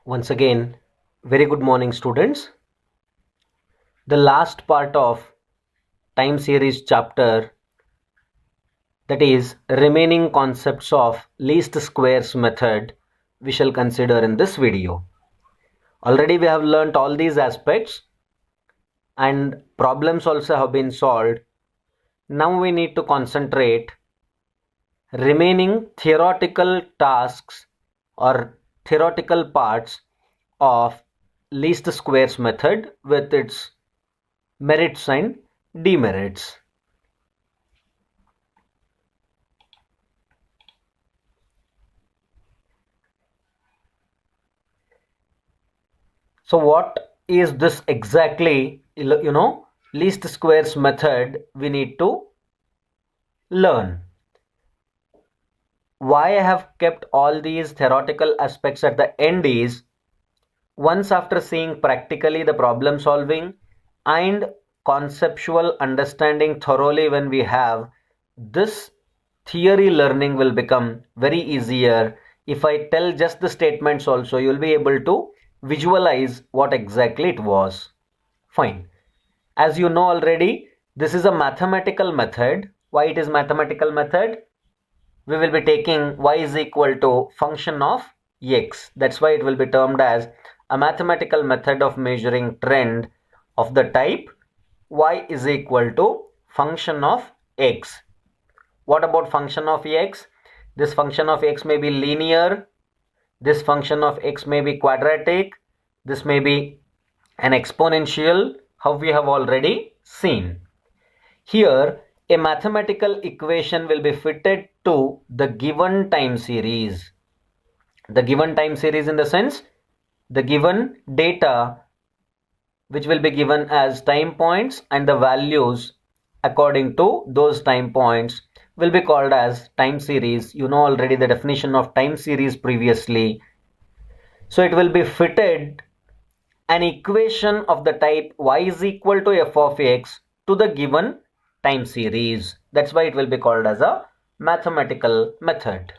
Once again, very good morning, students. The last part of time series chapter, that is remaining concepts of least squares method, we shall consider in this video. Already we have learnt all these aspects and problems also have been solved. Now we need to concentrate remaining theoretical tasks or theoretical parts of least squares method with its merits and demerits. So what is this exactly? Least squares method we need to learn. Why I have kept all these theoretical aspects at the end is, once after seeing practically the problem solving and conceptual understanding thoroughly, when we have this, theory learning will become very easier. If I tell just the statements also, you will be able to visualize what exactly it was. Fine. As you know already, this is a mathematical method. Why it is mathematical method? We will be taking y is equal to function of x. That's why it will be termed as a mathematical method of measuring trend of the type y is equal to function of x. What about function of x? This function of x may be linear. This function of x may be quadratic. This may be an exponential, how we have already seen. Here, a mathematical equation will be fitted to the given time series. The given time series in the sense, the given data which will be given as time points, and the values according to those time points will be called as time series. You know already the definition of time series previously. So it will be fitted an equation of the type y is equal to f of x to the given time series. That's why it will be called as a mathematical method.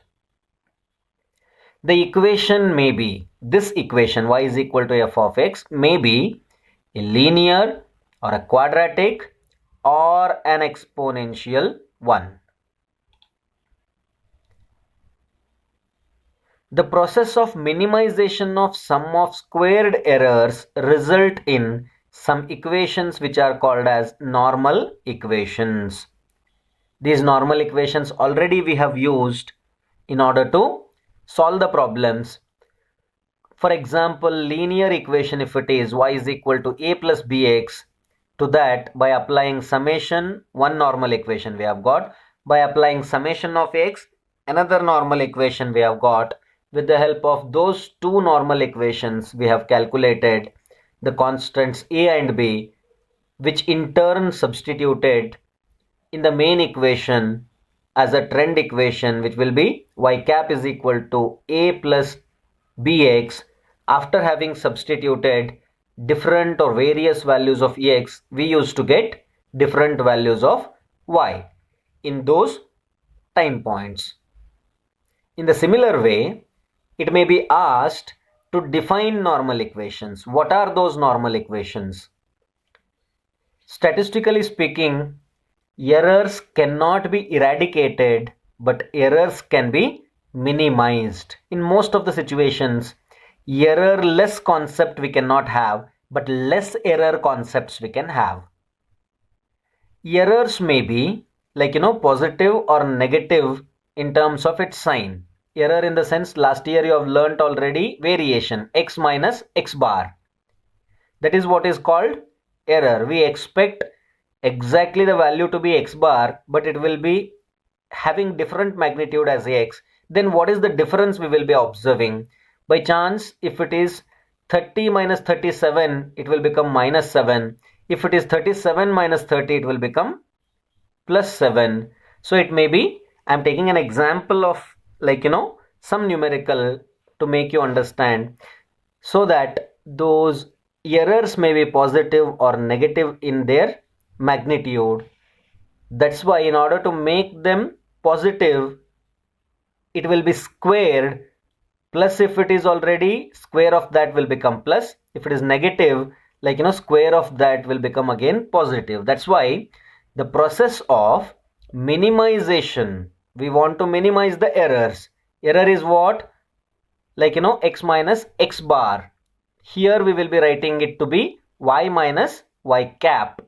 The equation may be, this equation y is equal to f of x may be a linear or a quadratic or an exponential one. The process of minimization of sum of squared errors result in some equations which are called as normal equations. These normal equations already we have used in order to solve the problems. For example, linear equation, if it is y is equal to a plus bx, to that by applying summation, one normal equation we have got. By applying summation of x, another normal equation we have got. With the help of those two normal equations, we have calculated the constants a and b, which in turn substituted in the main equation as a trend equation, which will be y cap is equal to a plus bx. After having substituted different or various values of x, we used to get different values of y in those time points. In the similar way, it may be asked to define normal equations. What are those normal equations? Statistically speaking, errors cannot be eradicated, but errors can be minimized. In most of the situations, error-less concept we cannot have, but less error concepts we can have. Errors may be positive or negative in terms of its sign. Error in the sense, last year you have learnt already, variation, x minus x bar. That is what is called error. We expect exactly the value to be x bar, but it will be having different magnitude as x. Then what is the difference we will be observing? By chance, if it is 30 minus 37, it will become minus 7. If it is 37 minus 30, it will become plus 7. So it may be, I'm taking an example of some numerical to make you understand, so that those errors may be positive or negative in their magnitude. That's why in order to make them positive, it will be squared Plus, if it is already, square of that will become plus. If it is negative, like square of that will become again positive. That's why the process of minimization, we want to minimize the errors. Error is what? Like x minus x bar. Here we will be writing it to be y minus y cap.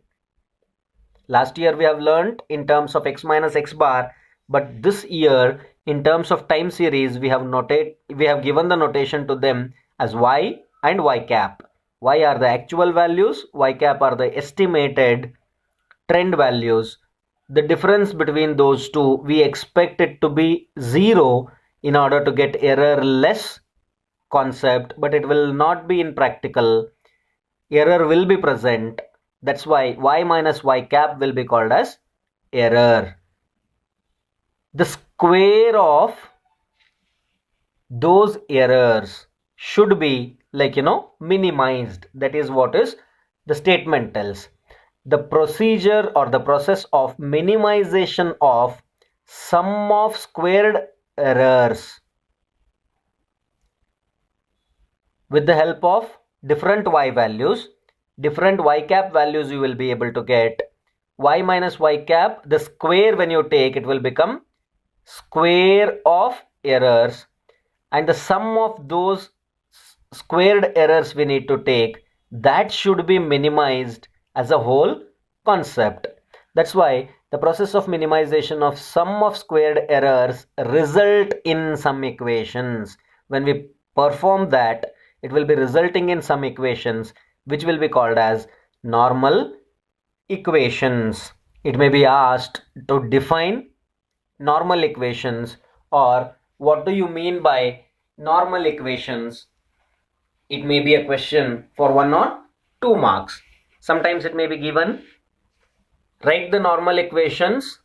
Last year we have learned in terms of x minus x bar, but this year in terms of time series we have given the notation to them as y and y cap. Y are the actual values, y cap are the estimated trend values. The difference between those two, we expect it to be 0 in order to get error less concept, but it will not be in practical. Error will be present. That's why y minus y cap will be called as error. The square of those errors should be like minimized. That is what is the statement tells. The procedure or the process of minimization of sum of squared errors with the help of different y values, different y cap values you will be able to get. Y minus y cap, the square when you take, it will become square of errors, and the sum of those squared errors we need to take, that should be minimized as a whole concept. That's why the process of minimization of sum of squared errors result in some equations. When we perform that, it will be resulting in some equations which will be called as normal equations. It may be asked to define normal equations, or what do you mean by normal equations? It may be a question for 1 or 2 marks. Sometimes it may be given, write the normal equations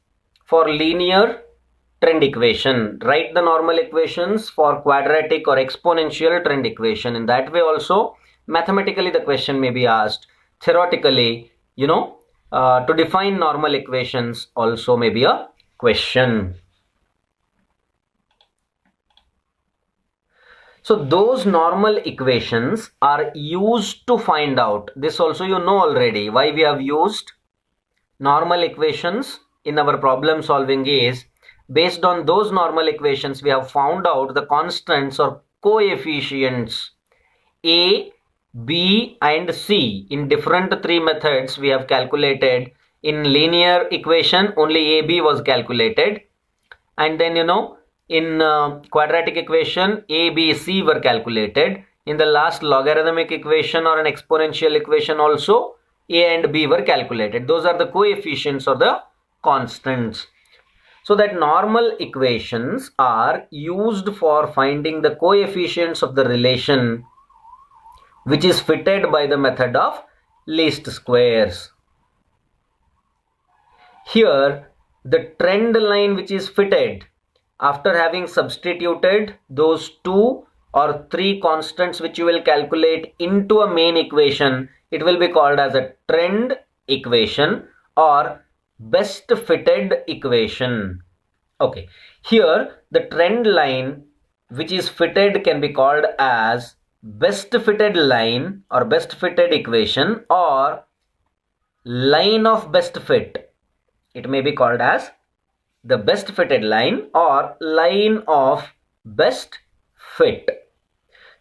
for linear trend equation, write the normal equations for quadratic or exponential trend equation. In that way also, mathematically the question may be asked. Theoretically, to define normal equations also may be a question. So those normal equations are used to find out, this also you know already, why we have used normal equations in our problem solving is, based on those normal equations we have found out the constants or coefficients A, B and C. In different 3 methods we have calculated. In linear equation only AB was calculated, and then in quadratic equation A, B, C were calculated. In the last logarithmic equation or an exponential equation also A and B were calculated. Those are the coefficients or the constants. So that normal equations are used for finding the coefficients of the relation which is fitted by the method of least squares. Here the trend line which is fitted, after having substituted those 2 or 3 constants which you will calculate into a main equation, it will be called as a trend equation or best fitted equation. Okay, here the trend line which is fitted can be called as best fitted line or best fitted equation or line of best fit. It may be called as the best fitted line or line of best fit.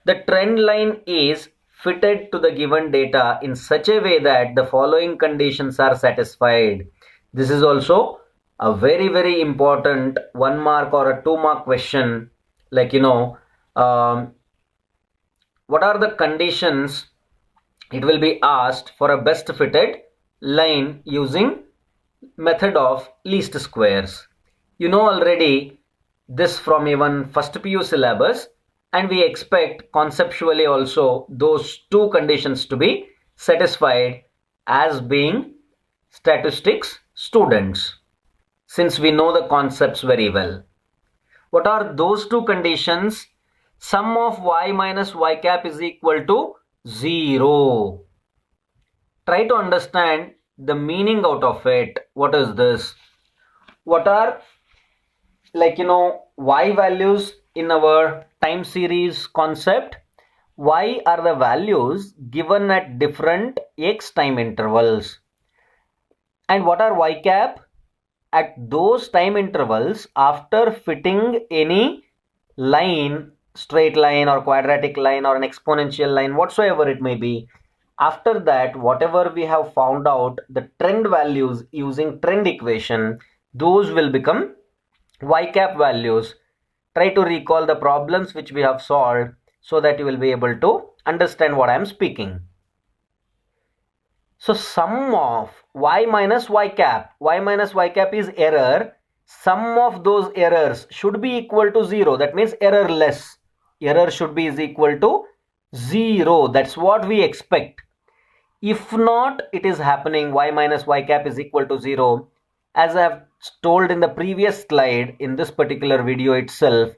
The trend line is fitted to the given data in such a way that the following conditions are satisfied. This is also a very, very important 1 mark or a 2 mark question. Like, what are the conditions? It will be asked for a best fitted line using method of least squares. You know already this from even first PU syllabus, and we expect conceptually also those 2 conditions to be satisfied as being statistics students, since we know the concepts very well. What are those 2 conditions? Sum of y minus y cap is equal to 0. Try to understand the meaning out of it. What is this? What are y values in our time series concept. Y are the values given at different x time intervals. And what are y cap? At those time intervals after fitting any line, straight line or quadratic line or an exponential line, whatsoever it may be, after that whatever we have found out the trend values using trend equation, those will become y cap values. Try to recall the problems which we have solved so that you will be able to understand what I am speaking. So sum of y minus y cap is error. Sum of those errors should be equal to 0. That means errorless. Error should be is equal to 0. That's what we expect. If not, it is happening y minus y cap is equal to 0. As I have told in the previous slide, in this particular video itself,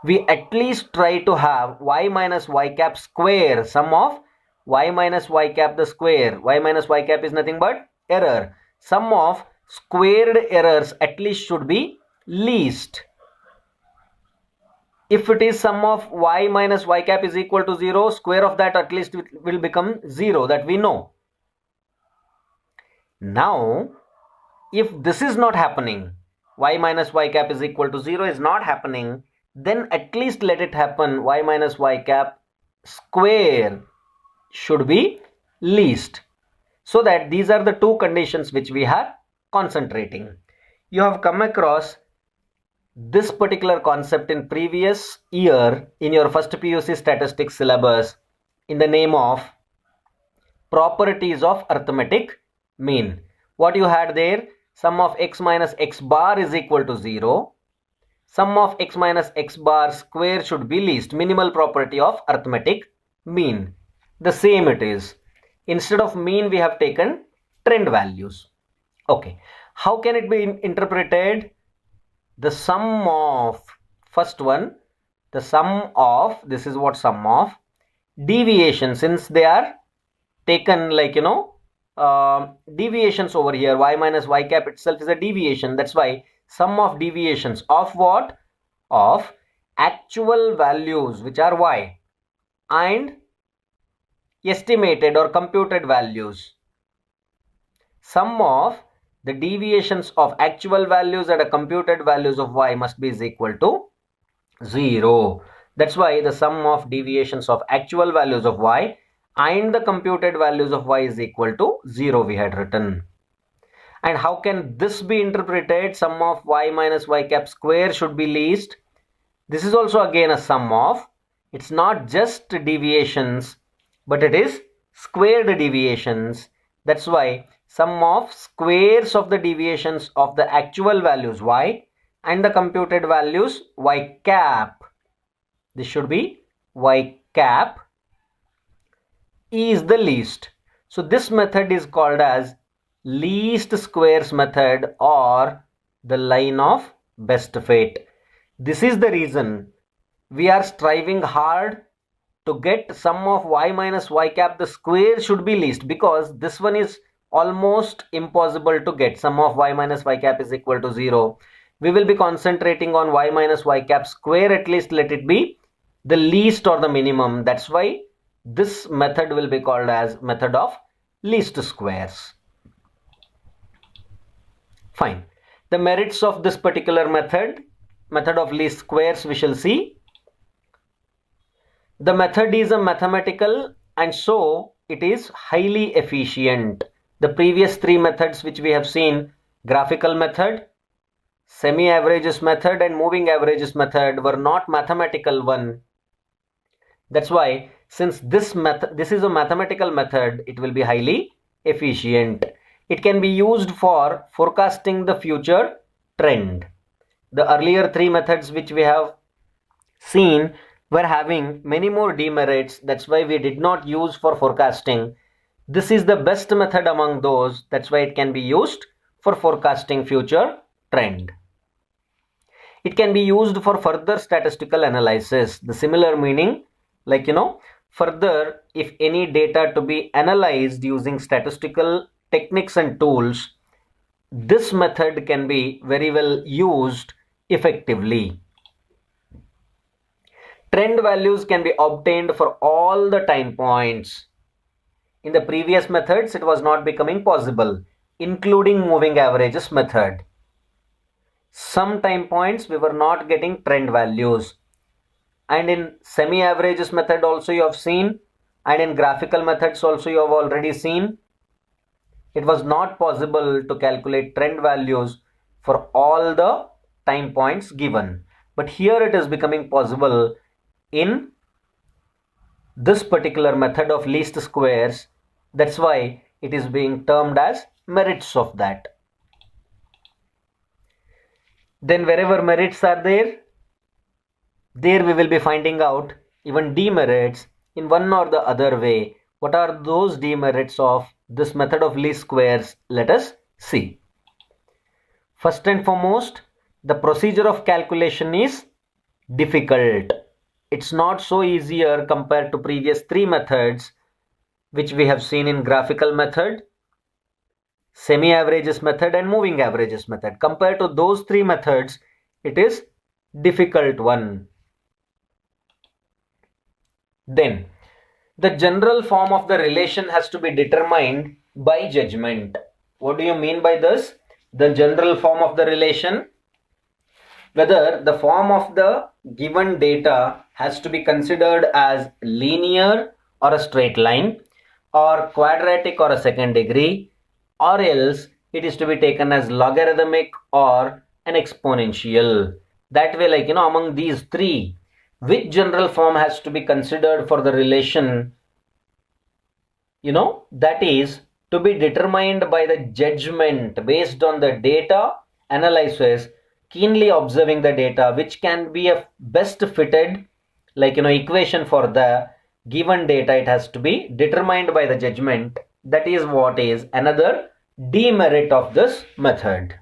we at least try to have y minus y cap square, sum of y minus y cap the square. Y minus y cap is nothing but error. Sum of squared errors at least should be least. If it is sum of y minus y cap is equal to 0, square of that at least will become 0, that we know. Now, if this is not happening, y minus y cap is equal to 0 is not happening, then at least let it happen y minus y cap square should be least. So that these are the two conditions which we are concentrating. You have come across this particular concept in previous year in your first PUC statistics syllabus in the name of properties of arithmetic mean. What you had there? Sum of x minus x bar is equal to 0. Sum of x minus x bar square should be least. Minimal property of arithmetic mean. The same it is. Instead of mean, we have taken trend values. Okay. How can it be interpreted? The sum of, first one, the sum of, this is what sum of deviation, since they are taken like, deviations over here. Y minus y cap itself is a deviation. That's why sum of deviations of what? Of actual values which are y and estimated or computed values. Sum of the deviations of actual values and computed values of y must be is equal to 0. That's why the sum of deviations of actual values of y and the computed values of y is equal to 0 we had written. And how can this be interpreted? Sum of y minus y cap square should be least. This is also again a sum of, it's not just deviations, but it is squared deviations. That's why sum of squares of the deviations of the actual values y and the computed values y cap, this should be y cap, is the least. So this method is called as least squares method or the line of best fit. This is the reason we are striving hard to get sum of y minus y cap the square should be least, because this one is almost impossible to get. Sum of y minus y cap is equal to 0. We will be concentrating on y minus y cap square, at least let it be the least or the minimum. That's why this method will be called as method of least squares. Fine. The merits of this particular method of least squares, we shall see. The method is a mathematical and so it is highly efficient. The previous three methods which we have seen, graphical method, semi-averages method and moving averages method, were not mathematical one. That's why since this is a mathematical method, it will be highly efficient. It can be used for forecasting the future trend. The earlier three methods which we have seen were having many more demerits. That's why we did not use for forecasting. This is the best method among those. That's why it can be used for forecasting future trend. It can be used for further statistical analysis. The similar meaning, like further, if any data to be analyzed using statistical techniques and tools, this method can be very well used effectively. Trend values can be obtained for all the time points. In the previous methods, it was not becoming possible, including moving averages method. Some time points we were not getting trend values. And in semi-averages method also you have seen, and in graphical methods also you have already seen, it was not possible to calculate trend values for all the time points given. But here it is becoming possible in this particular method of least squares. That's why it is being termed as merits of that. Then wherever merits are there we will be finding out even demerits in one or the other way. What are those demerits of this method of least squares? Let us see. First and foremost, the procedure of calculation is difficult. It's not so easier compared to previous three methods which we have seen in graphical method, semi-averages method and moving averages method. Compared to those three methods, it is difficult one. Then, the general form of the relation has to be determined by judgment. What do you mean by this? The general form of the relation, whether the form of the given data has to be considered as linear or a straight line, or quadratic or a second degree, or else it is to be taken as logarithmic or an exponential. That way, like, among these three, which general form has to be considered for the relation, that is to be determined by the judgment based on the data analysis, keenly observing the data, which can be a best fitted equation for the given data. It has to be determined by the judgment. That is what is another demerit of this method.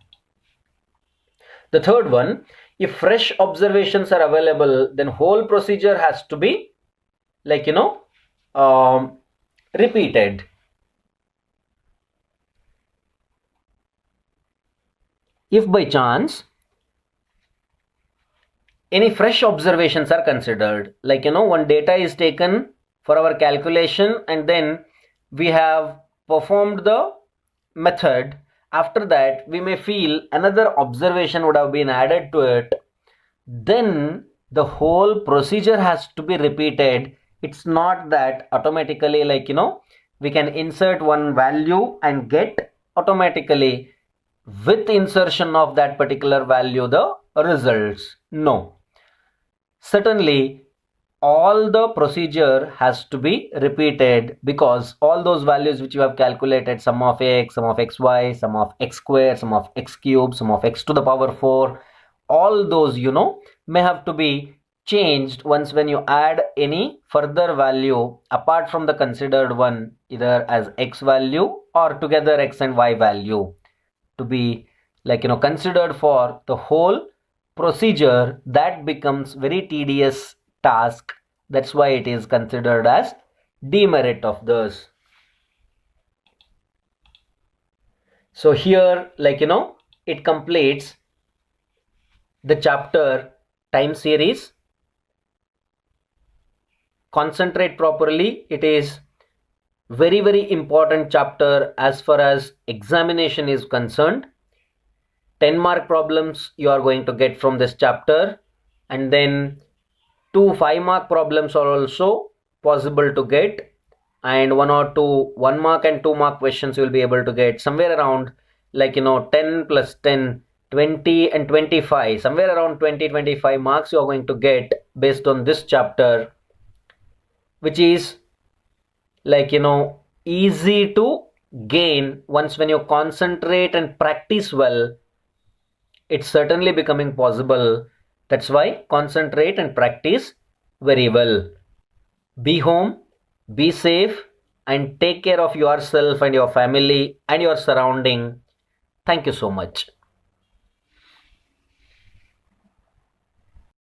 The third one, if fresh observations are available, then whole procedure has to be repeated. If by chance any fresh observations are considered, one data is taken for our calculation and then we have performed the method. After that, we may feel another observation would have been added to it. Then the whole procedure has to be repeated. It's not that automatically we can insert one value and get automatically with insertion of that particular value the results. No. Certainly all the procedure has to be repeated, because all those values which you have calculated, sum of x, sum of xy, sum of x square, sum of x cube, sum of x to the power 4, all those may have to be changed once when you add any further value apart from the considered one, either as x value or together x and y value, to be considered for the whole procedure. That becomes very tedious task. That's why it is considered as demerit of this. So here it completes the chapter time series. Concentrate properly. It is very, very important chapter as far as examination is concerned. 10-mark problems you are going to get from this chapter, and then 2 5-mark problems are also possible to get, and 1 or 2 1-mark and 2-mark questions you will be able to get somewhere around 10 plus 10, 20 and 25, somewhere around 20-25 marks you are going to get based on this chapter, which is easy to gain once when you concentrate and practice well. It's certainly becoming possible. That's why concentrate and practice very well. Be home, be safe, and take care of yourself and your family and your surrounding. Thank you so much.